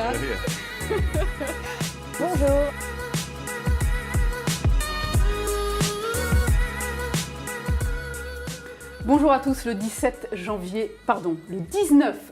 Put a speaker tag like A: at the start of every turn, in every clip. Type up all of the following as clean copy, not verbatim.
A: Cléa.
B: Bonjour.
A: Bonjour à tous, le 19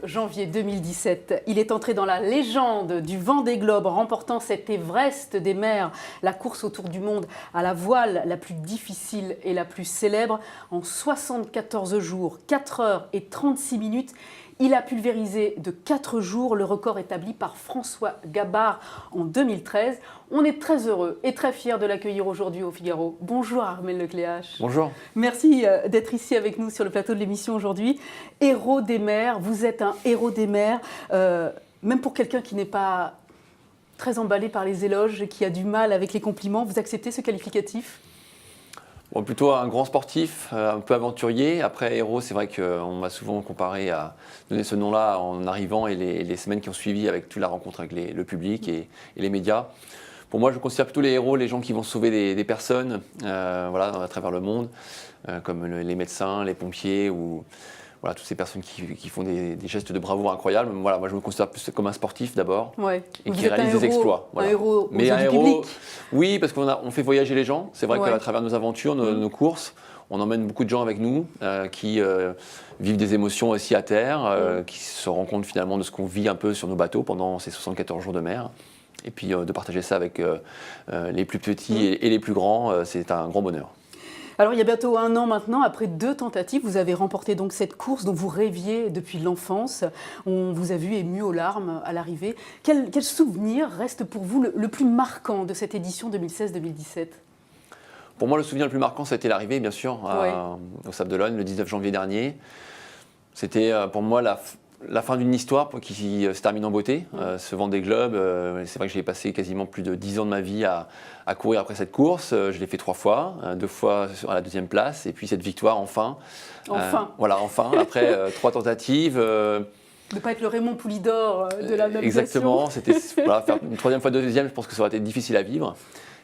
A: janvier 2017, il est entré dans la légende du Vendée Globe, remportant cet Everest des mers, la course autour du monde à la voile la plus difficile et la plus célèbre. En 74 jours, 4 heures et 36 minutes, il a pulvérisé de 4 jours le record établi par François Gabard en 2013. On est très heureux et très fiers de l'accueillir aujourd'hui au Figaro. Bonjour Armel Lecléache.
C: Bonjour.
A: Merci d'être ici avec nous sur le plateau de l'émission aujourd'hui. Héros des mers, vous êtes un héros des mers, même pour quelqu'un qui n'est pas très emballé par les éloges, qui a du mal avec les compliments, vous acceptez ce qualificatif ?
C: Bon, plutôt un grand sportif, un peu aventurier. Après, héros, c'est vrai qu'on m'a souvent comparé à donner ce nom-là en arrivant et les semaines qui ont suivi avec toute la rencontre avec le public et les médias. Pour moi, je considère plutôt les héros, les gens qui vont sauver des personnes voilà, à travers le monde, comme les médecins, les pompiers ou voilà, toutes ces personnes qui font des gestes de bravoure incroyables. Voilà, moi, je me considère plus comme un sportif d'abord et qui réalise des exploits. Voilà.
A: Un héros aux
C: Mais
A: yeux
C: un
A: du
C: héros,
A: public.
C: oui, parce qu'on fait voyager les gens. C'est vrai qu'à travers nos aventures, nos courses, on emmène beaucoup de gens avec nous qui vivent des émotions aussi à terre, qui se rendent compte finalement de ce qu'on vit un peu sur nos bateaux pendant ces 74 jours de mer. Et puis de partager ça avec les plus petits et les plus grands, c'est un grand bonheur.
A: Alors il y a bientôt 1 an maintenant, après 2 tentatives, vous avez remporté donc cette course dont vous rêviez depuis l'enfance. On vous a vu ému aux larmes à l'arrivée. Quel souvenir reste pour vous le plus marquant de cette édition 2016-2017 ?
C: Pour moi, le souvenir le plus marquant, ça a été l'arrivée, bien sûr, au Sable d'Olonne, le 19 janvier dernier. C'était pour moi la fin d'une histoire qui se termine en beauté. Ce Vendée Globe, c'est vrai que j'ai passé quasiment plus de 10 ans de ma vie à courir après cette course. Je l'ai fait 3 fois, 2 fois à la 2e place, et puis cette victoire enfin. Voilà, enfin, après 3 tentatives. De
A: ne pas être le Raymond Poulidor de la navigation.
C: Exactement, c'était voilà, faire une 3e fois, 2e, je pense que ça aurait été difficile à vivre.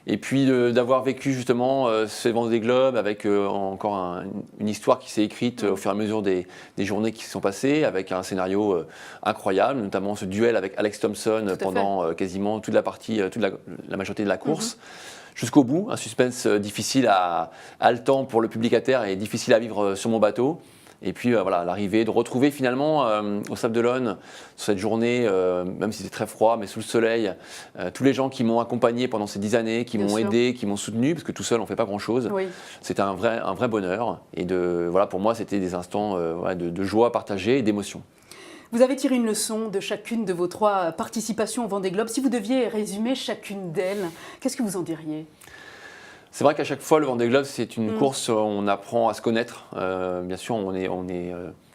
C: Et puis d'avoir vécu justement ce Vendée Globe avec encore une histoire qui s'est écrite au fur et à mesure des journées qui se sont passées, avec un scénario incroyable, notamment ce duel avec Alex Thompson pendant quasiment toute la majorité de la course. Jusqu'au bout, un suspense difficile haletant pour le public à terre et difficile à vivre sur mon bateau. Et puis voilà, l'arrivée, de retrouver finalement au Sable d'Olonne, sur cette journée, même si c'était très froid, mais sous le soleil, tous les gens qui m'ont accompagné pendant ces 10 années, qui m'ont aidé, qui m'ont soutenu, parce que tout seul on ne fait pas grand-chose. C'était un vrai bonheur. Et voilà, pour moi, c'était des instants de joie partagée et d'émotion.
A: Vous avez tiré une leçon de chacune de vos 3 participations au Vendée Globe. Si vous deviez résumer chacune d'elles, qu'est-ce que vous en diriez ?
C: C'est vrai qu'à chaque fois, le Vendée Globe, c'est une course où on apprend à se connaître. Bien sûr, on est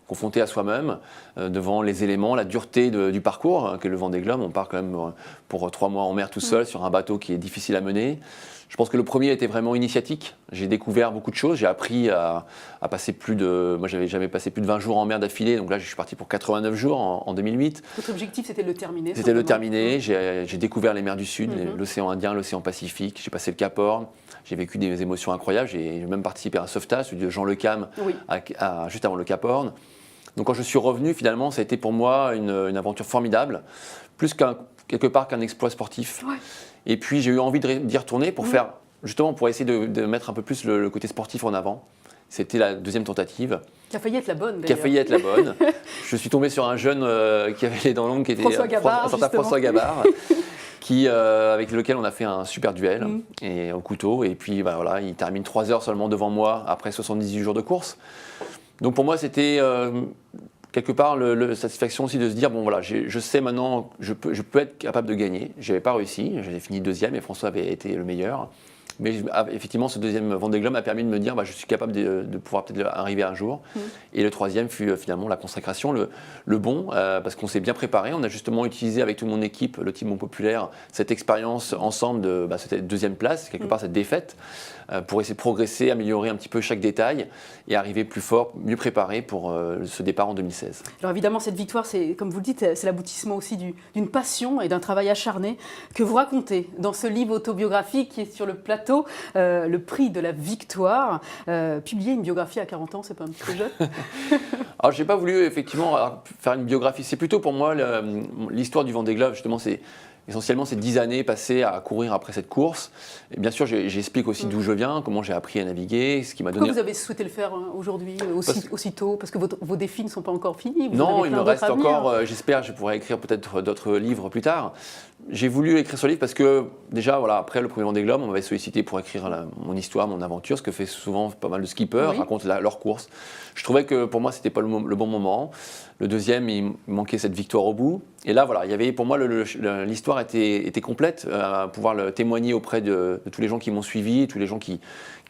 C: confronté à soi-même devant les éléments, la dureté du parcours qu'est le Vendée Globe. On part quand même pour 3 mois en mer tout seul sur un bateau qui est difficile à mener. Je pense que le premier était vraiment initiatique. J'ai découvert beaucoup de choses. J'ai appris à passer moi, j'avais jamais passé plus de 20 jours en mer d'affilée. Donc là, je suis parti pour 89 jours en 2008.
A: Votre objectif, c'était de le terminer.
C: C'était de le terminer. J'ai découvert les mers du Sud, l'océan Indien, l'océan Pacifique. J'ai passé le Cap Horn. J'ai vécu des émotions incroyables. J'ai même participé à un sauvetage, celui de Jean Le Cam, juste avant le Cap Horn. Donc quand je suis revenu, finalement, ça a été pour moi une aventure formidable, plus quelque part qu'un exploit sportif. Et puis j'ai eu envie d'y retourner pour faire, justement, pour essayer de mettre un peu plus le côté sportif en avant. C'était la 2e tentative.
A: Qui a failli être la bonne, d'ailleurs.
C: Qui a failli être la bonne. Je suis tombé sur un jeune qui avait les dents longues, qui était François Gabard. Avec lequel on a fait un super duel et au couteau. Et puis voilà, il termine 3 heures seulement devant moi après 78 jours de course. Donc pour moi, c'était quelque part la satisfaction aussi de se dire, bon voilà, je sais maintenant, je peux être capable de gagner. Je n'avais pas réussi, j'avais fini 2e et François avait été le meilleur. Mais effectivement, ce 2e Vendée Globe m'a permis de me dire, je suis capable de pouvoir peut-être arriver un jour. Et le 3e fut finalement la consécration, le bon, parce qu'on s'est bien préparé. On a justement utilisé avec toute mon équipe, le team Mon Populaire, cette expérience ensemble de cette 2e place, quelque part cette défaite, pour essayer de progresser, améliorer un petit peu chaque détail et arriver plus fort, mieux préparé pour ce départ en 2016.
A: Alors évidemment, cette victoire, comme vous le dites, c'est l'aboutissement aussi d'une passion et d'un travail acharné que vous racontez dans ce livre autobiographique qui est sur le plateau, Le prix de la victoire. Publier une biographie à 40 ans, c'est pas un petit peu jeune ?
C: Alors, j'ai pas voulu effectivement faire une biographie. C'est plutôt pour moi l'histoire du Vendée Globe. Justement, c'est essentiellement ces 10 années passées à courir après cette course. Et bien sûr, j'explique aussi d'où je viens, comment j'ai appris à naviguer, ce qui m'a donné.
A: Pourquoi vous avez souhaité le faire aujourd'hui, aussitôt? Parce que vos défis ne sont pas encore finis.
C: Non, il me reste encore, j'espère, je pourrai écrire peut-être d'autres livres plus tard. J'ai voulu écrire ce livre parce que, déjà, voilà, après le premier Vendée Globe, on m'avait sollicité pour écrire mon histoire, mon aventure, ce que fait souvent pas mal de skippers, racontent leur course. Je trouvais que pour moi, c'était pas le bon moment. Le deuxième, il manquait cette victoire au bout. Et là, voilà, il y avait, pour moi, l'histoire était complète, à pouvoir le témoigner auprès de tous les gens qui m'ont suivi, tous les gens qui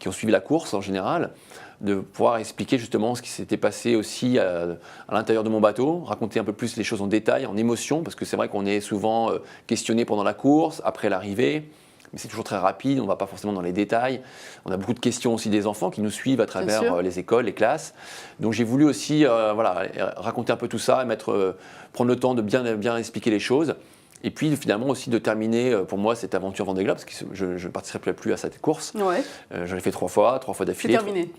C: ont suivi la course en général, de pouvoir expliquer justement ce qui s'était passé aussi à l'intérieur de mon bateau, raconter un peu plus les choses en détail, en émotion, parce que c'est vrai qu'on est souvent questionné pendant la course, après l'arrivée, mais c'est toujours très rapide, on ne va pas forcément dans les détails. On a beaucoup de questions aussi des enfants qui nous suivent à travers les écoles, les classes. Donc j'ai voulu aussi raconter un peu tout ça et prendre le temps de bien expliquer les choses. Et puis finalement aussi de terminer pour moi cette aventure Vendée Globe, parce que je ne participerai plus à cette course. Ouais. J'en ai fait 3 fois d'affilée,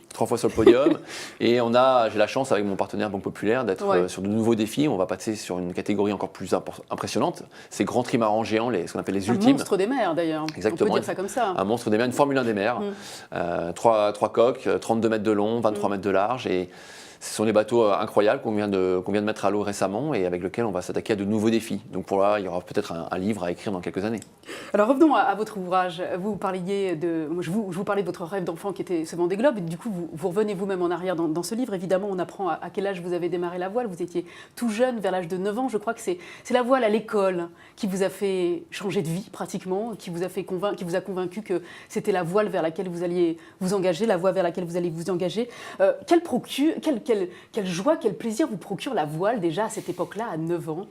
C: 3 fois sur le podium. Et j'ai la chance avec mon partenaire Banque Populaire d'être sur de nouveaux défis. On va passer sur une catégorie encore plus impressionnante. Ces grands trimarans géants, ce qu'on appelle les ultimes.
A: Un monstre des mers d'ailleurs.
C: Exactement.
A: On peut dire ça comme ça.
C: Un monstre des mers, une Formule 1 des mers. 3 coques, 32 mètres de long, 23 mètres de large. Et ce sont des bateaux incroyables qu'on vient de mettre à l'eau récemment et avec lesquels on va s'attaquer à de nouveaux défis. Donc pour là, il y aura peut-être un livre à écrire dans quelques années.
A: Alors revenons à votre ouvrage. Vous parliez je vous parlais de votre rêve d'enfant qui était ce Vendée Globe. Et du coup, vous revenez vous-même en arrière dans ce livre. Évidemment, on apprend à quel âge vous avez démarré la voile. Vous étiez tout jeune, vers l'âge de 9 ans. Je crois que c'est la voile à l'école qui vous a fait changer de vie pratiquement, qui vous a convaincu que c'était la voile vers laquelle vous alliez vous engager, la voie vers laquelle vous allez vous engager. Quelle joie, quel plaisir vous procure la voile déjà à cette époque-là, à 9 ans?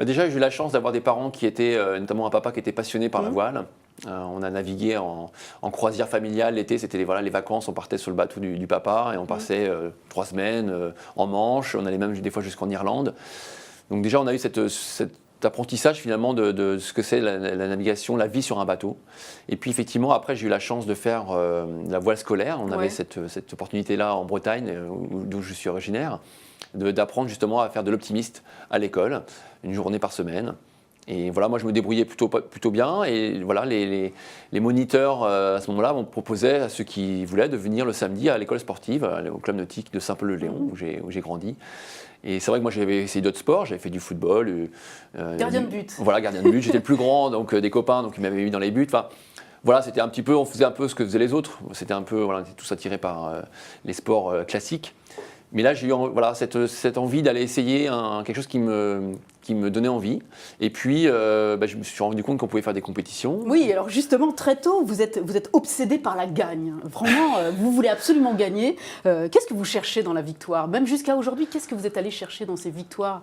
C: Déjà, j'ai eu la chance d'avoir des parents qui étaient, notamment un papa qui était passionné par la voile. On a navigué en croisière familiale l'été, c'était les vacances, on partait sur le bateau du papa et on passait 3 semaines en Manche, on allait même des fois jusqu'en Irlande. Donc déjà, on a eu cet apprentissage finalement de ce que c'est la navigation, la vie sur un bateau. Et puis effectivement, après, j'ai eu la chance de faire la voile scolaire. On avait cette opportunité-là en Bretagne, d'où je suis originaire, d'apprendre justement à faire de l'optimiste à l'école, une journée par semaine. Et voilà, moi je me débrouillais plutôt bien. Et voilà, les moniteurs à ce moment-là m'ont proposé à ceux qui voulaient de venir le samedi à l'école sportive, au club nautique de Saint-Paul-le-Léon, où j'ai grandi. Et c'est vrai que moi j'avais essayé d'autres sports, j'avais fait du football.
A: Gardien de but.
C: Voilà, gardien de but. J'étais le plus grand, donc des copains, donc ils m'avaient mis dans les buts. Enfin, voilà, c'était un petit peu, on faisait un peu ce que faisaient les autres. C'était un peu, voilà, on était tous attirés par les sports classiques. Mais là, j'ai eu cette envie d'aller essayer quelque chose qui me donnait envie. Et puis, je me suis rendu compte qu'on pouvait faire des compétitions.
A: Oui, alors justement, très tôt, vous êtes obsédé par la gagne. Vraiment, vous voulez absolument gagner. Qu'est-ce que vous cherchez dans la victoire? Même jusqu'à aujourd'hui, qu'est-ce que vous êtes allé chercher dans ces victoires?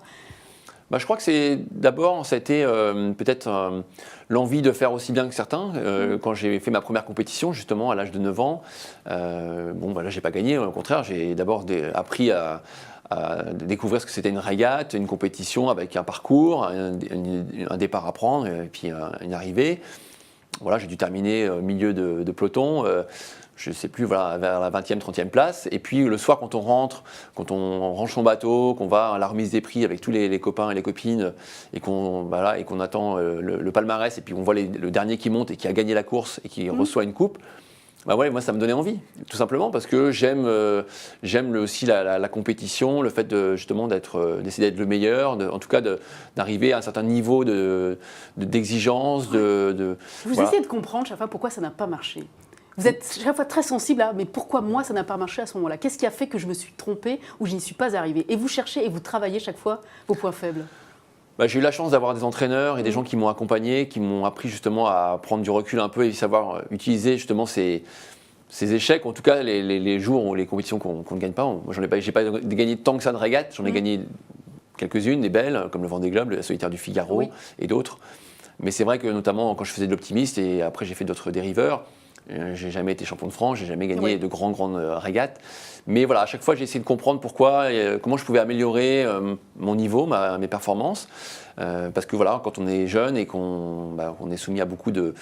C: Je crois que ça a été peut-être l'envie de faire aussi bien que certains. Quand j'ai fait ma première compétition, justement, à l'âge de 9 ans, là, j'ai pas gagné. Au contraire, j'ai d'abord appris à découvrir ce que c'était une régate, une compétition avec un parcours, un départ à prendre et puis une arrivée. Voilà, j'ai dû terminer au milieu de peloton. Je ne sais plus, vers la 20e, 30e place. Et puis le soir, quand on range son bateau, qu'on va à la remise des prix avec tous les copains et les copines, et qu'on attend le palmarès, et puis on voit le dernier qui monte et qui a gagné la course et qui reçoit une coupe, moi ça me donnait envie, tout simplement, parce que j'aime aussi la compétition, le fait d'essayer d'être le meilleur, en tout cas d'arriver à un certain niveau d'exigence.
A: Vous essayez de comprendre chaque fois pourquoi ça n'a pas marché. Vous êtes chaque fois très sensible à mais pourquoi moi ça n'a pas marché à ce moment-là? Qu'est-ce qui a fait que je me suis trompée ou je n'y suis pas arrivée? Et vous cherchez et vous travaillez chaque fois vos points faibles.
C: J'ai eu la chance d'avoir des entraîneurs et des gens qui m'ont accompagné, qui m'ont appris justement à prendre du recul un peu et savoir utiliser justement ces échecs, en tout cas les jours ou les compétitions qu'on ne gagne pas. Moi, j'ai pas gagné tant que ça de régates, j'en ai gagné quelques-unes, des belles, comme le Vendée Globe, la Solitaire du Figaro et d'autres. Mais c'est vrai que notamment quand je faisais de l'optimiste et après j'ai fait d'autres dériveurs, J'ai jamais été champion de France, j'ai jamais gagné de grandes régates. Mais voilà, à chaque fois, j'ai essayé de comprendre pourquoi, comment je pouvais améliorer mon niveau, mes performances. Parce que voilà, quand on est jeune et qu'on est soumis à beaucoup de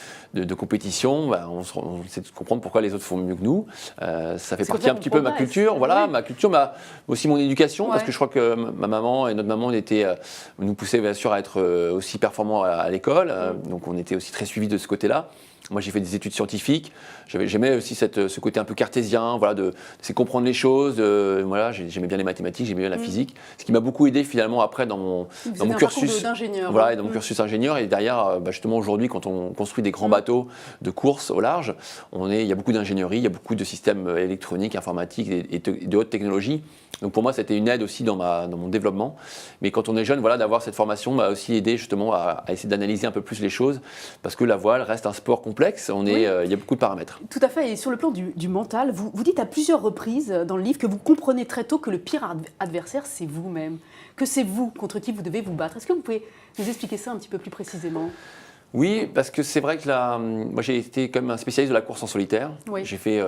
C: compétitions, on essaie de comprendre pourquoi les autres font mieux que nous. Ça fait partie un petit peu de ma culture. Voilà, ma culture, aussi mon éducation, parce que je crois que ma maman et notre maman nous poussaient bien sûr à être aussi performants à l'école. Donc on était aussi très suivis de ce côté-là. Moi, j'ai fait des études scientifiques. J'aimais aussi ce côté un peu cartésien, voilà, d'essayer de comprendre les choses. Voilà, j'aimais bien les mathématiques, j'aimais bien la physique. Ce qui m'a beaucoup aidé finalement après dans mon cursus
A: d'ingénieur.
C: Voilà, et dans mon cursus ingénieur. Et derrière, justement aujourd'hui, quand on construit des grands bateaux de course au large, il y a beaucoup d'ingénierie, il y a beaucoup de systèmes électroniques, informatiques et de haute technologie. Donc pour moi, c'était une aide aussi dans mon développement. Mais quand on est jeune, voilà, d'avoir cette formation m'a aussi aidé justement à essayer d'analyser un peu plus les choses, parce que la voile reste un sport complexe. Il y a beaucoup de paramètres.
A: Tout à fait. Et sur le plan du mental, vous dites à plusieurs reprises dans le livre que vous comprenez très tôt que le pire adversaire, c'est vous-même, que c'est vous contre qui vous devez vous battre. Est-ce que vous pouvez nous expliquer ça un petit peu plus précisément ?
C: Oui, parce que c'est vrai que moi j'ai été quand même un spécialiste de la course en solitaire. J'ai fait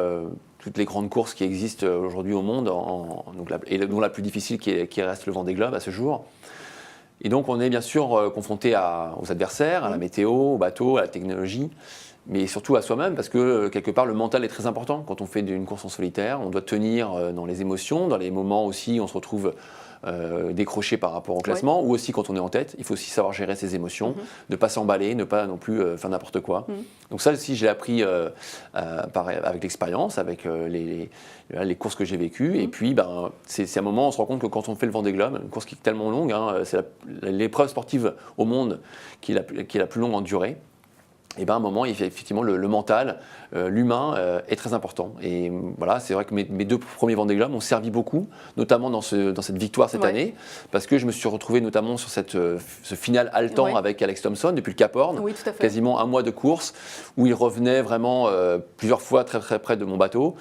C: toutes les grandes courses qui existent aujourd'hui au monde, dont la plus difficile qui reste le Vendée Globe à ce jour. Et donc on est bien sûr confronté aux adversaires, à la météo, au bateau, à la technologie, mais surtout à soi-même, parce que quelque part le mental est très important. Quand on fait une course en solitaire, on doit tenir dans les émotions, dans les moments aussi où on se retrouve décroché par rapport au classement, ou aussi quand on est en tête, il faut aussi savoir gérer ses émotions, ne pas s'emballer, ne pas non plus faire n'importe quoi. Donc ça aussi, j'ai appris avec l'expérience, avec les courses que j'ai vécues. Et puis, c'est un moment où on se rend compte que quand on fait le Vendée Globe, une course qui est tellement longue, c'est l'épreuve sportive au monde qui est la plus longue en durée. Et à un moment, effectivement, le mental, l'humain est très important. Et voilà, c'est vrai que mes 2 premiers Vendée Globe m'ont servi beaucoup, notamment dans cette victoire cette année, parce que je me suis retrouvé notamment sur ce final haletant avec Alex Thompson depuis le Cap Horn, quasiment un mois de course, où il revenait vraiment plusieurs fois très très près de mon bateau.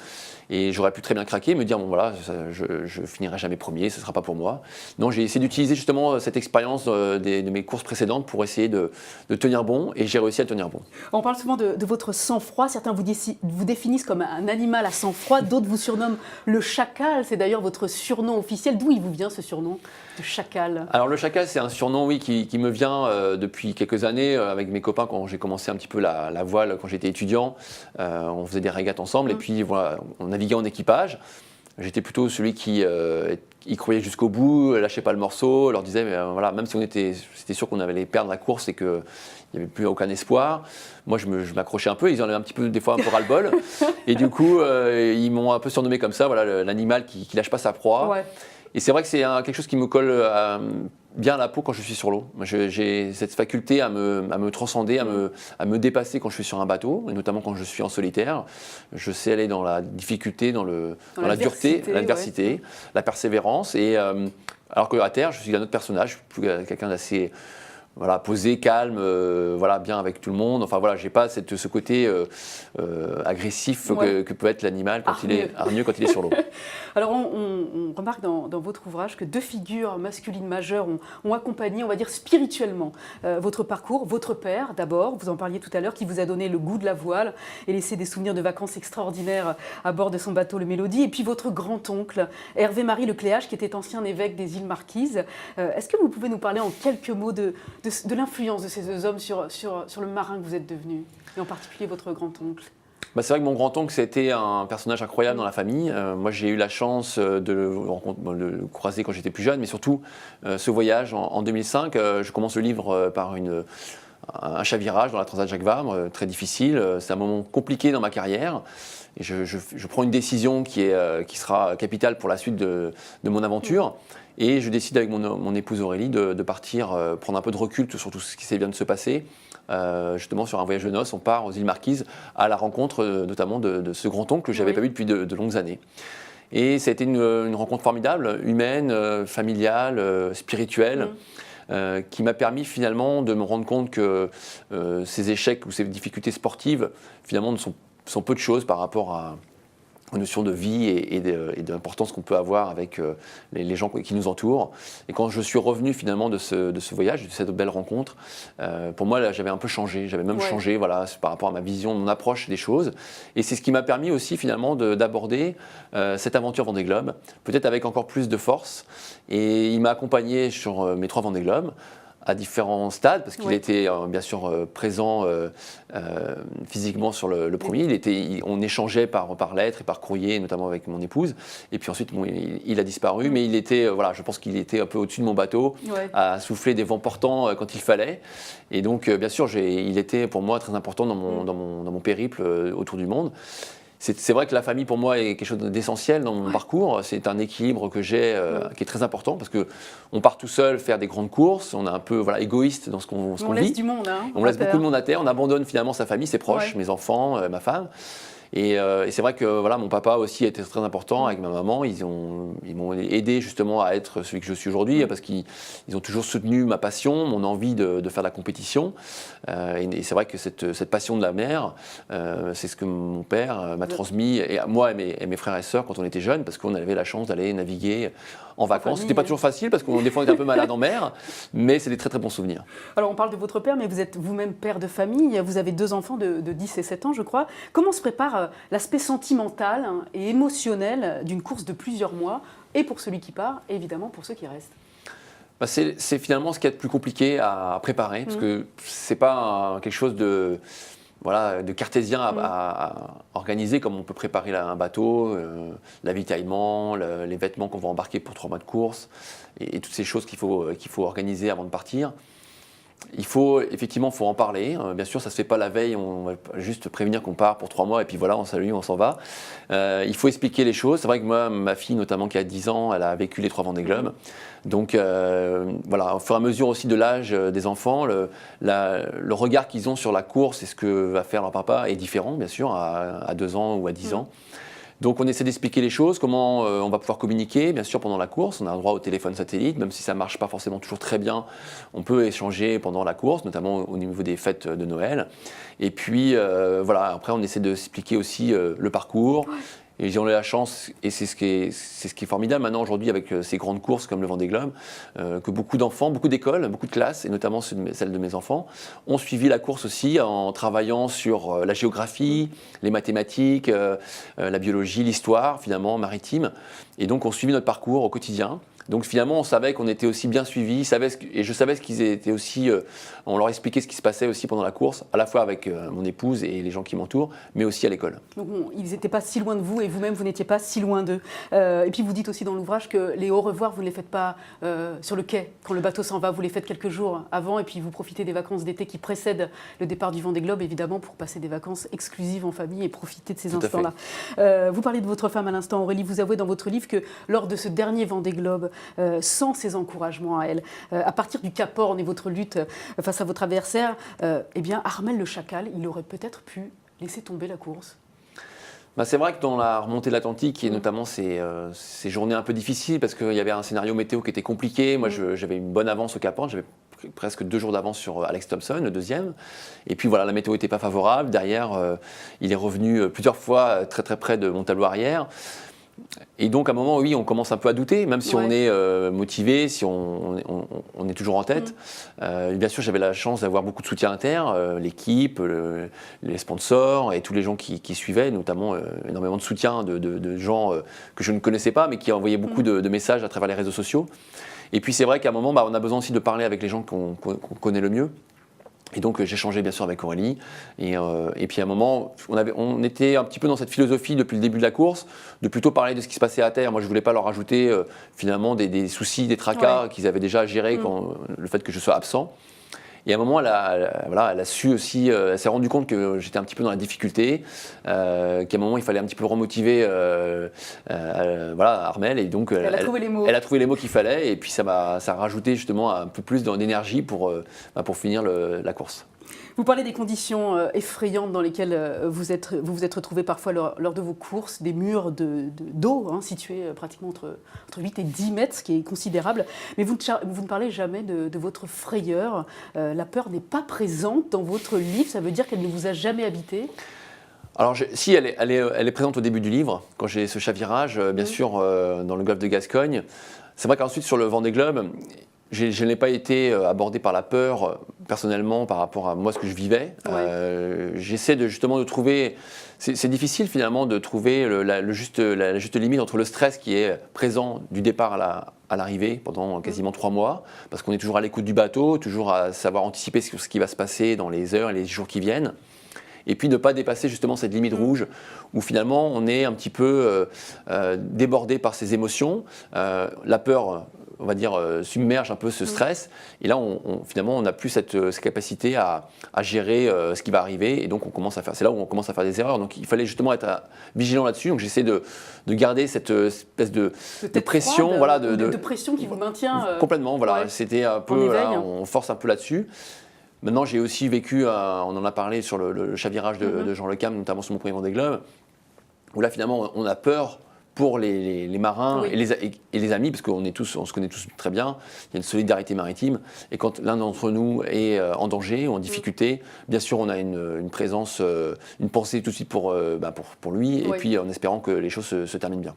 C: Et j'aurais pu très bien craquer, me dire bon voilà, je finirai jamais premier, ce ne sera pas pour moi. Non, j'ai essayé d'utiliser justement cette expérience de mes courses précédentes pour essayer de tenir bon, et j'ai réussi à tenir bon.
A: On parle souvent de votre sang-froid. Certains vous définissent comme un animal à sang-froid, d'autres vous surnomment le chacal. C'est d'ailleurs votre surnom officiel. D'où il vous vient ce surnom de chacal ?
C: Alors le chacal, c'est un surnom qui me vient depuis quelques années avec mes copains quand j'ai commencé un petit peu la voile quand j'étais étudiant. On faisait des régates ensemble et puis voilà, on naviguait en équipage. J'étais plutôt celui qui y croyait jusqu'au bout, lâchait pas le morceau, leur disait mais voilà, même si c'était sûr qu'on allait perdre la course et qu'il n'y avait plus aucun espoir, moi je m'accrochais un peu, ils en avaient un petit peu des fois un peu ras-le-bol et du coup ils m'ont un peu surnommé comme ça, voilà, l'animal qui lâche pas sa proie. Ouais. Et c'est vrai que c'est quelque chose qui me colle bien à la peau quand je suis sur l'eau. J'ai cette faculté à me transcender, à me dépasser quand je suis sur un bateau, et notamment quand je suis en solitaire. Je sais aller dans la difficulté, dans la dureté, l'adversité, la persévérance. Et alors qu'à terre, je suis un autre personnage, je suis plus quelqu'un d'assez posé, calme, bien avec tout le monde. Enfin voilà, j'ai pas ce côté agressif que peut être l'animal quand il est hargneux quand il est sur l'eau.
A: Alors on remarque dans votre ouvrage que 2 figures masculines majeures ont accompagné, on va dire spirituellement, votre parcours. Votre père d'abord, vous en parliez tout à l'heure, qui vous a donné le goût de la voile et laissé des souvenirs de vacances extraordinaires à bord de son bateau le Mélodie. Et puis votre grand-oncle, Hervé-Marie Lecléache, qui était ancien évêque des îles Marquises. Est-ce que vous pouvez nous parler en quelques mots de l'influence de ces 2 hommes sur le marin que vous êtes devenu, et en particulier votre grand-oncle ?
C: C'est vrai que mon grand-oncle, c'était un personnage incroyable dans la famille. Moi, j'ai eu la chance de le croiser quand j'étais plus jeune, mais surtout, ce voyage en 2005, je commence le livre par un chavirage dans la Transat Jacques Vabre, très difficile. C'est un moment compliqué dans ma carrière. Et je prends une décision qui sera capitale pour la suite de mon aventure. Et je décide avec mon épouse Aurélie de partir, prendre un peu de recul sur tout ce qui vient de se passer. Justement, sur un voyage de noces, on part aux îles Marquises à la rencontre notamment de ce grand-oncle que je n'avais pas vu depuis de longues années. Et ça a été une rencontre formidable, humaine, familiale, spirituelle. Qui m'a permis finalement de me rendre compte que ces échecs ou ces difficultés sportives finalement sont peu de choses par rapport aux notions de vie et de l'importance qu'on peut avoir avec les gens qui nous entourent. Et quand je suis revenu finalement de ce voyage, de cette belle rencontre, pour moi, là, j'avais un peu changé. J'avais même changé voilà, par rapport à ma vision, mon approche des choses. Et c'est ce qui m'a permis aussi finalement d'aborder cette aventure Vendée Globe, peut-être avec encore plus de force. Et il m'a accompagné sur mes 3 Vendée Globe, à différents stades, parce qu'il était bien sûr présent physiquement sur le premier. On échangeait par lettres et par courrier, notamment avec mon épouse. Et puis ensuite, il a disparu, mais il était, voilà, je pense qu'il était un peu au-dessus de mon bateau, à souffler des vents portants quand il fallait. Et donc, bien sûr, il était pour moi très important dans mon périple autour du monde. C'est vrai que la famille, pour moi, est quelque chose d'essentiel dans mon parcours. C'est un équilibre que j'ai, qui est très important, parce qu'on part tout seul faire des grandes courses, on est un peu égoïste dans ce qu'on vit.
A: On laisse du monde, hein,
C: on laisse beaucoup de monde à terre, on abandonne finalement sa famille, ses proches, mes enfants, ma femme. Et c'est vrai que voilà, mon papa aussi a été très important avec ma maman. Ils m'ont aidé justement à être celui que je suis aujourd'hui, parce qu'ils ont toujours soutenu ma passion, mon envie de faire de la compétition. Et c'est vrai que cette passion de la mer, c'est ce que mon père m'a transmis, et à moi et mes frères et sœurs quand on était jeunes, parce qu'on avait la chance d'aller naviguer en vacances. C'était pas toujours facile, parce qu'on des fois on était un peu malade en mer, mais c'est des très très bons souvenirs.
A: Alors on parle de votre père, mais vous êtes vous-même père de famille, vous avez 2 enfants de 10 et 7 ans je crois. Comment se prépare l'aspect sentimental et émotionnel d'une course de plusieurs mois, et pour celui qui part, et évidemment pour ceux qui restent?
C: C'est finalement ce qui est le plus compliqué à préparer, parce que c'est pas quelque chose de cartésien à organiser, comme on peut préparer un bateau, l'avitaillement, les vêtements qu'on va embarquer pour 3 mois de course, et toutes ces choses qu'il faut organiser avant de partir. Effectivement, faut en parler. Bien sûr, ça se fait pas la veille, on va juste prévenir qu'on part pour 3 mois et puis voilà, on salue, on s'en va. Il faut expliquer les choses. C'est vrai que moi, ma fille notamment qui a 10 ans, elle a vécu les 3 Vendée Globe. Donc voilà, au fur et à mesure aussi de l'âge des enfants, le regard qu'ils ont sur la course et ce que va faire leur papa est différent, bien sûr, à 2 ans ou à 10 ans. Donc on essaie d'expliquer les choses, comment on va pouvoir communiquer, bien sûr pendant la course, on a un droit au téléphone satellite, même si ça ne marche pas forcément toujours très bien, on peut échanger pendant la course, notamment au niveau des fêtes de Noël. Et puis voilà, après on essaie d'expliquer aussi le parcours. Et j'ai eu la chance, et c'est ce qui est formidable maintenant aujourd'hui avec ces grandes courses comme le Vendée Globe, que beaucoup d'enfants, beaucoup d'écoles, beaucoup de classes, et notamment celles de mes enfants, ont suivi la course aussi en travaillant sur la géographie, les mathématiques, la biologie, l'histoire finalement maritime, et donc ont suivi notre parcours au quotidien. Donc finalement, on savait qu'on était aussi bien suivis, et je savais ce qu'ils étaient aussi. On leur expliquait ce qui se passait aussi pendant la course, à la fois avec mon épouse et les gens qui m'entourent, mais aussi à l'école.
A: Donc bon, ils n'étaient pas si loin de vous, et vous-même, vous n'étiez pas si loin d'eux. Et puis vous dites aussi dans l'ouvrage que les au revoir, vous ne les faites pas sur le quai, quand le bateau s'en va, vous les faites quelques jours avant, et puis vous profitez des vacances d'été qui précèdent le départ du Vendée Globe, évidemment, pour passer des vacances exclusives en famille et profiter de ces instants-là. Vous parlez de votre femme à l'instant, Aurélie, vous avouez dans votre livre que lors de ce dernier Vendée Globe, sans ces encouragements à elle, à partir du Cap Horn et votre lutte face à votre adversaire, eh bien Armel le Chacal, il aurait peut-être pu laisser tomber la course.
C: C'est vrai que dans la remontée de l'Atlantique, et notamment ces journées un peu difficiles, parce qu'il y avait un scénario météo qui était compliqué, moi j'avais une bonne avance au Cap Horn, j'avais presque 2 jours d'avance sur Alex Thompson, le deuxième, et puis voilà, la météo n'était pas favorable, derrière il est revenu plusieurs fois très très près de mon tableau arrière. Et donc à un moment, oui, on commence un peu à douter, même si on est motivé, si on est toujours en tête. Bien sûr, j'avais la chance d'avoir beaucoup de soutien interne, l'équipe, les sponsors et tous les gens qui suivaient, notamment énormément de soutien de gens que je ne connaissais pas, mais qui envoyaient beaucoup de messages à travers les réseaux sociaux. Et puis c'est vrai qu'à un moment, on a besoin aussi de parler avec les gens qu'on connaît le mieux. Et donc j'ai échangé bien sûr avec Aurélie, et puis à un moment, on était un petit peu dans cette philosophie depuis le début de la course, de plutôt parler de ce qui se passait à terre. Moi je ne voulais pas leur ajouter finalement des soucis, des tracas qu'ils avaient déjà à gérer, le fait que je sois absent. Et à un moment, elle a su aussi, elle s'est rendue compte que j'étais un petit peu dans la difficulté, qu'à un moment, il fallait un petit peu remotiver Armel. Et donc, elle a trouvé les mots qu'il fallait. Et puis, ça a rajouté justement un peu plus d'énergie pour finir la course.
A: Vous parlez des conditions effrayantes dans lesquelles vous vous êtes retrouvés parfois lors de vos courses, des murs d'eau situés pratiquement entre 8 et 10 mètres, ce qui est considérable. Mais vous ne parlez jamais de votre frayeur. La peur n'est pas présente dans votre livre, ça veut dire qu'elle ne vous a jamais habité?
C: Alors, si, elle est présente au début du livre, quand j'ai ce chavirage, bien sûr, dans le golfe de Gascogne. C'est vrai qu'ensuite, sur le Vendée Globe, je n'ai pas été abordé par la peur, personnellement, par rapport à moi, ce que je vivais. Ouais. J'essaie justement de trouver... C'est difficile, finalement, de trouver la juste limite entre le stress qui est présent du départ à l'arrivée pendant quasiment 3 mois, parce qu'on est toujours à l'écoute du bateau, toujours à savoir anticiper sur ce qui va se passer dans les heures et les jours qui viennent. Et puis ne pas dépasser justement cette limite rouge où finalement on est un petit peu débordé par ces émotions. La peur, on va dire, submerge un peu ce stress. Et là, finalement, on n'a plus cette capacité à gérer ce qui va arriver. Et donc, c'est là où on commence à faire des erreurs. Donc, il fallait justement être vigilant là-dessus. Donc, j'essaie de garder cette espèce de pression.
A: Voilà, de pression qui vous maintient.
C: Complètement, voilà. Ouais, c'était un peu, là, on force un peu là-dessus. Maintenant, j'ai aussi vécu, on en a parlé sur le chavirage de Jean Le Cam, notamment sur mon premier Vendée Globe, où là, finalement, on a peur pour les marins et les amis, parce qu'on se connaît tous très bien, il y a une solidarité maritime, et quand l'un d'entre nous est en danger ou en difficulté, bien sûr, on a une présence, une pensée tout de suite pour lui, et puis en espérant que les choses se terminent bien.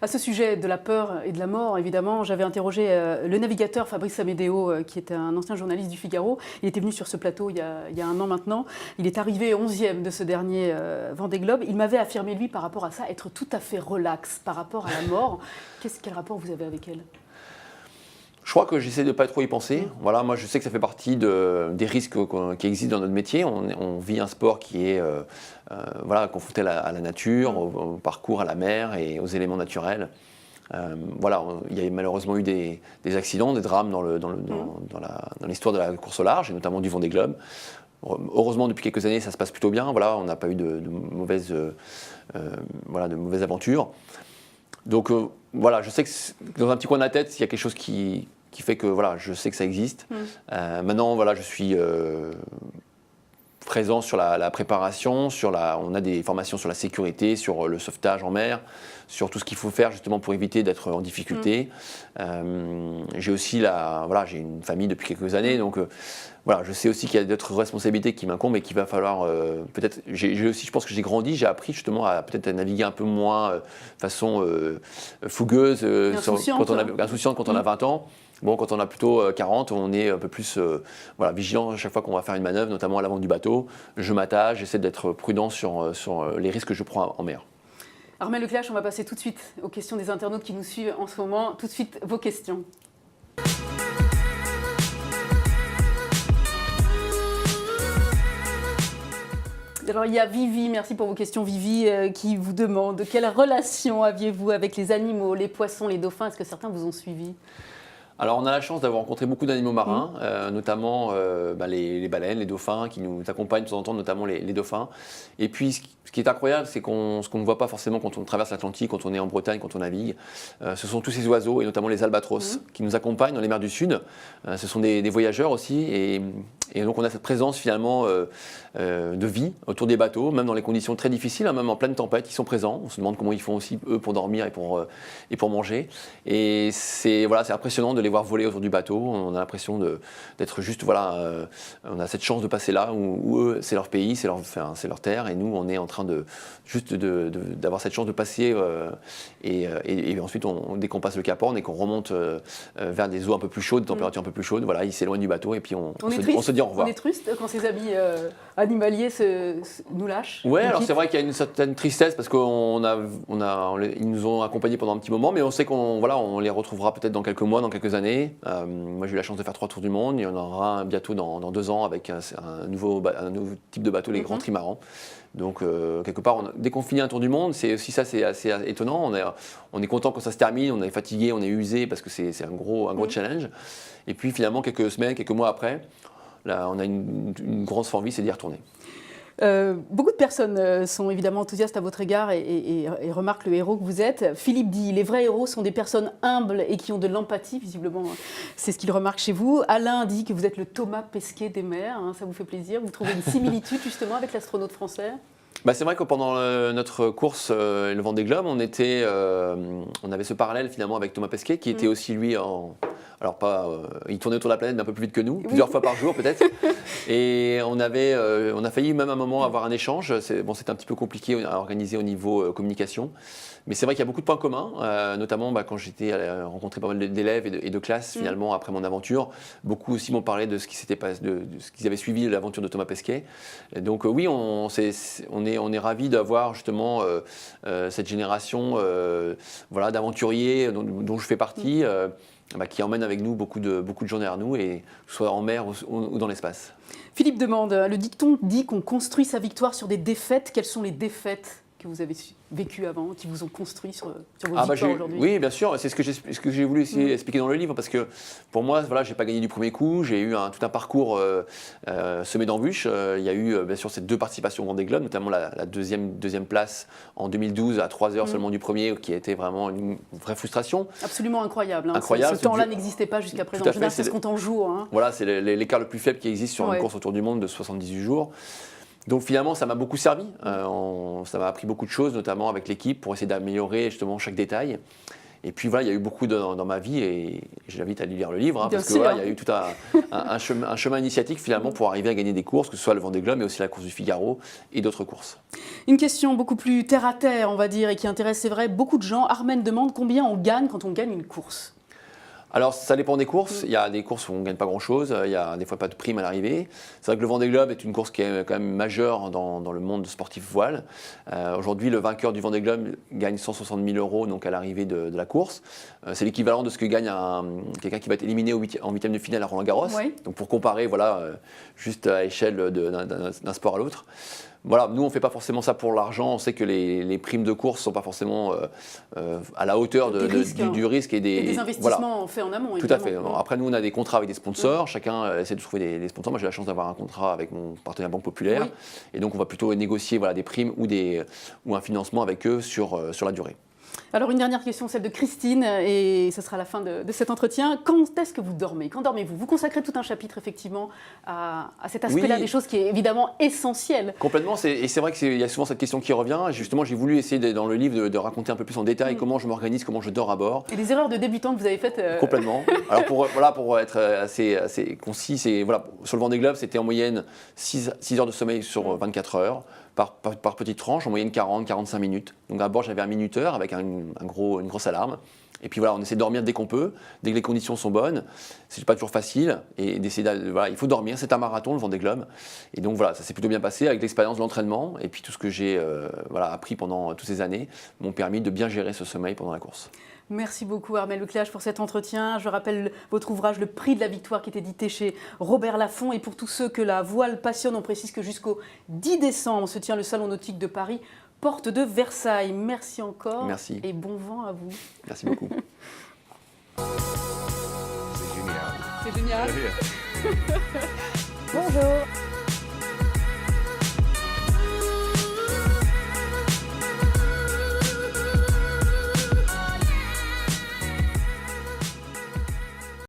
A: À ce sujet de la peur et de la mort, évidemment, j'avais interrogé le navigateur Fabrice Amedeo, qui était un ancien journaliste du Figaro. Il était venu sur ce plateau il y a 1 an maintenant. Il est arrivé 11e de ce dernier Vendée Globe. Il m'avait affirmé, lui, par rapport à ça, être tout à fait relax par rapport à la mort. Quel rapport vous avez avec elle ?
C: Je crois que j'essaie de ne pas trop y penser. Voilà, moi, je sais que ça fait partie des risques qui existent dans notre métier. On vit un sport qui est confronté à la nature, au parcours, à la mer et aux éléments naturels. Il y a malheureusement eu des accidents, des drames dans l'histoire de la course au large, et notamment du Vendée Globe. Heureusement, depuis quelques années, ça se passe plutôt bien. Voilà, on n'a pas eu de mauvaises aventures. Donc je sais que dans un petit coin de la tête, il y a quelque chose qui fait que je sais que ça existe. Maintenant, je suis présent sur la préparation, on a des formations sur la sécurité, sur le sauvetage en mer, sur tout ce qu'il faut faire justement pour éviter d'être en difficulté. J'ai aussi j'ai une famille depuis quelques années, donc je sais aussi qu'il y a d'autres responsabilités qui m'incombent et qu'il va falloir peut-être. Je pense que j'ai grandi, j'ai appris justement à peut-être à naviguer un peu moins façon fougueuse, insouciante quand on a 20 ans. Bon, quand on a plutôt 40, on est un peu plus vigilant à chaque fois qu'on va faire une manœuvre, notamment à l'avant du bateau. Je m'attache, j'essaie d'être prudent sur les risques que je prends en mer.
A: Armelle Leclerc, on va passer tout de suite aux questions des internautes qui nous suivent en ce moment. Tout de suite, vos questions. Alors, il y a Vivi, merci pour vos questions Vivi, qui vous demande quelle relation aviez-vous avec les animaux, les poissons, les dauphins ? Est-ce que certains vous ont suivi ?
C: Alors, on a la chance d'avoir rencontré beaucoup d'animaux marins, notamment les baleines, les dauphins qui nous accompagnent de temps en temps, notamment les dauphins. Et puis, ce qui est incroyable, c'est ce qu'on ne voit pas forcément quand on traverse l'Atlantique, quand on est en Bretagne, quand on navigue. Ce sont tous ces oiseaux, et notamment les albatros, qui nous accompagnent dans les mers du Sud. Ce sont des voyageurs aussi. Et donc, on a cette présence finalement de vie autour des bateaux, même dans les conditions très difficiles, même en pleine tempête, ils sont présents. On se demande comment ils font aussi, eux, pour dormir et pour manger. Et c'est impressionnant de les voir voler autour du bateau. On a l'impression d'être juste, on a cette chance de passer là où eux, c'est leur pays, c'est leur terre, et nous, on est en train d'avoir cette chance de passer. Et ensuite, dès qu'on passe le Cap Horn et qu'on remonte vers des eaux un peu plus chaudes, des températures un peu plus chaudes, ils s'éloignent du bateau et puis on se dit au revoir.
A: On est triste quand ces amis animaliers nous lâchent.
C: Ouais, alors c'est vrai qu'il y a une certaine tristesse parce qu'ils nous ont accompagnés pendant un petit moment, mais on sait qu'on les retrouvera peut-être dans quelques mois, dans quelques années. Moi, j'ai eu la chance de faire 3 tours du monde. Il y en aura un bientôt dans 2 ans avec un nouveau type de bateau, les grands trimarans. Donc, quelque part, dès qu'on finit un tour du monde, c'est aussi ça, c'est assez étonnant. On est content quand ça se termine, on est fatigué, on est usé parce que c'est un gros challenge. Et puis, finalement, quelques semaines, quelques mois après, là, on a une grosse envie, c'est d'y retourner.
A: Beaucoup de personnes sont évidemment enthousiastes à votre égard et remarquent le héros que vous êtes. Philippe dit « Les vrais héros sont des personnes humbles et qui ont de l'empathie », visiblement, c'est ce qu'il remarque chez vous. Alain dit que vous êtes le Thomas Pesquet des mers, ça vous fait plaisir. Vous trouvez une similitude justement avec l'astronaute français ?
C: C'est vrai que pendant notre course, le Vendée Globe, on avait ce parallèle finalement avec Thomas Pesquet qui était aussi lui Alors il tournait autour de la planète mais un peu plus vite que nous, plusieurs fois par jour peut-être. Et on a failli même à un moment avoir un échange. C'était un petit peu compliqué à organiser au niveau communication. Mais c'est vrai qu'il y a beaucoup de points communs, notamment quand j'étais rencontré pas mal d'élèves et de classes finalement après mon aventure. Beaucoup aussi m'ont parlé de ce qui s'était passé, de ce qu'ils avaient suivi l'aventure de Thomas Pesquet. Et donc oui, on est ravis d'avoir justement cette génération d'aventuriers dont je fais partie. Qui emmène avec nous beaucoup de gens derrière nous, et soit en mer ou dans l'espace.
A: Philippe demande, le dicton dit qu'on construit sa victoire sur des défaites. Quelles sont les défaites que vous avez vécues avant, qui vous ont construit sur vos victoires aujourd'hui?
C: Oui, bien sûr, c'est ce que j'ai voulu essayer expliquer dans le livre, parce que pour moi, je n'ai pas gagné du premier coup, j'ai eu tout un parcours semé d'embûches. Il y a eu bien sûr ces 2 participations au Vendée Globe, notamment la deuxième place en 2012 à 3 heures seulement du premier, qui a été vraiment une vraie frustration.
A: Absolument incroyable.
C: Incroyable.
A: Ce temps-là n'existait pas jusqu'à présent. En général, c'est ce compte en jours. Hein.
C: Voilà, c'est l'écart le plus faible qui existe sur une course autour du monde de 78 jours. Donc finalement, ça m'a beaucoup servi. Ça m'a appris beaucoup de choses, notamment avec l'équipe, pour essayer d'améliorer justement chaque détail. Et puis voilà, il y a eu beaucoup dans ma vie, et je l'invite à lire le livre, parce qu'il y a eu tout un chemin initiatique finalement pour arriver à gagner des courses, que ce soit le Vendée Globe, mais aussi la course du Figaro et d'autres courses.
A: Une question beaucoup plus terre à terre, on va dire, et qui intéresse, c'est vrai, beaucoup de gens. Armen demande combien on gagne quand on gagne une course.
C: Alors ça dépend des courses. Il y a des courses où on ne gagne pas grand-chose, il y a des fois pas de prime à l'arrivée. C'est vrai que le Vendée Globe est une course qui est quand même majeure dans le monde sportif voile. Aujourd'hui, le vainqueur du Vendée Globe gagne 160 000 € donc à l'arrivée de la course. C'est l'équivalent de ce que gagne quelqu'un qui va être éliminé en 8e de finale à Roland-Garros. Oui. Donc pour comparer, juste à l'échelle d'un sport à l'autre. Voilà, nous on ne fait pas forcément ça pour l'argent, on sait que les primes de course ne sont pas forcément à la hauteur du risque et
A: des investissements faits en amont.
C: Tout à fait. Après nous on a des contrats avec des sponsors, chacun essaie de trouver des sponsors. Moi j'ai la chance d'avoir un contrat avec mon partenaire Banque Populaire, et donc on va plutôt négocier des primes ou un financement avec eux sur la durée.
A: Alors une dernière question, celle de Christine, et ce sera la fin de cet entretien. Quand est-ce que vous dormez? Quand dormez-vous? Vous consacrez tout un chapitre effectivement à cet aspect-là des choses qui est évidemment essentiel.
C: Complètement, et c'est vrai qu'il y a souvent cette question qui revient. Justement, j'ai voulu essayer dans le livre de raconter un peu plus en détail comment je m'organise, comment je dors à bord.
A: Et les erreurs de débutant que vous avez faites
C: Complètement. Alors pour être assez concis, sur le Vendée Globe, c'était en moyenne 6 heures de sommeil sur 24 heures. Par petite tranche, en moyenne 40-45 minutes. Donc à bord, j'avais un minuteur avec une grosse alarme. Et puis on essaie de dormir dès qu'on peut, dès que les conditions sont bonnes. C'est pas toujours facile. Et d'essayer il faut dormir. C'est un marathon, le Vendée Globe. Et donc ça s'est plutôt bien passé avec l'expérience de l'entraînement. Et puis tout ce que j'ai appris pendant toutes ces années m'ont permis de bien gérer ce sommeil pendant la course.
A: Merci beaucoup Armel Lecléache pour cet entretien. Je rappelle votre ouvrage Le Prix de la Victoire qui est édité chez Robert Laffont. Et pour tous ceux que la voile passionne, on précise que jusqu'au 10 décembre se tient le Salon nautique de Paris, porte de Versailles. Merci encore.
C: Merci.
A: Et bon vent à vous.
C: Merci beaucoup.
B: C'est génial.
A: C'est génial. Bonjour.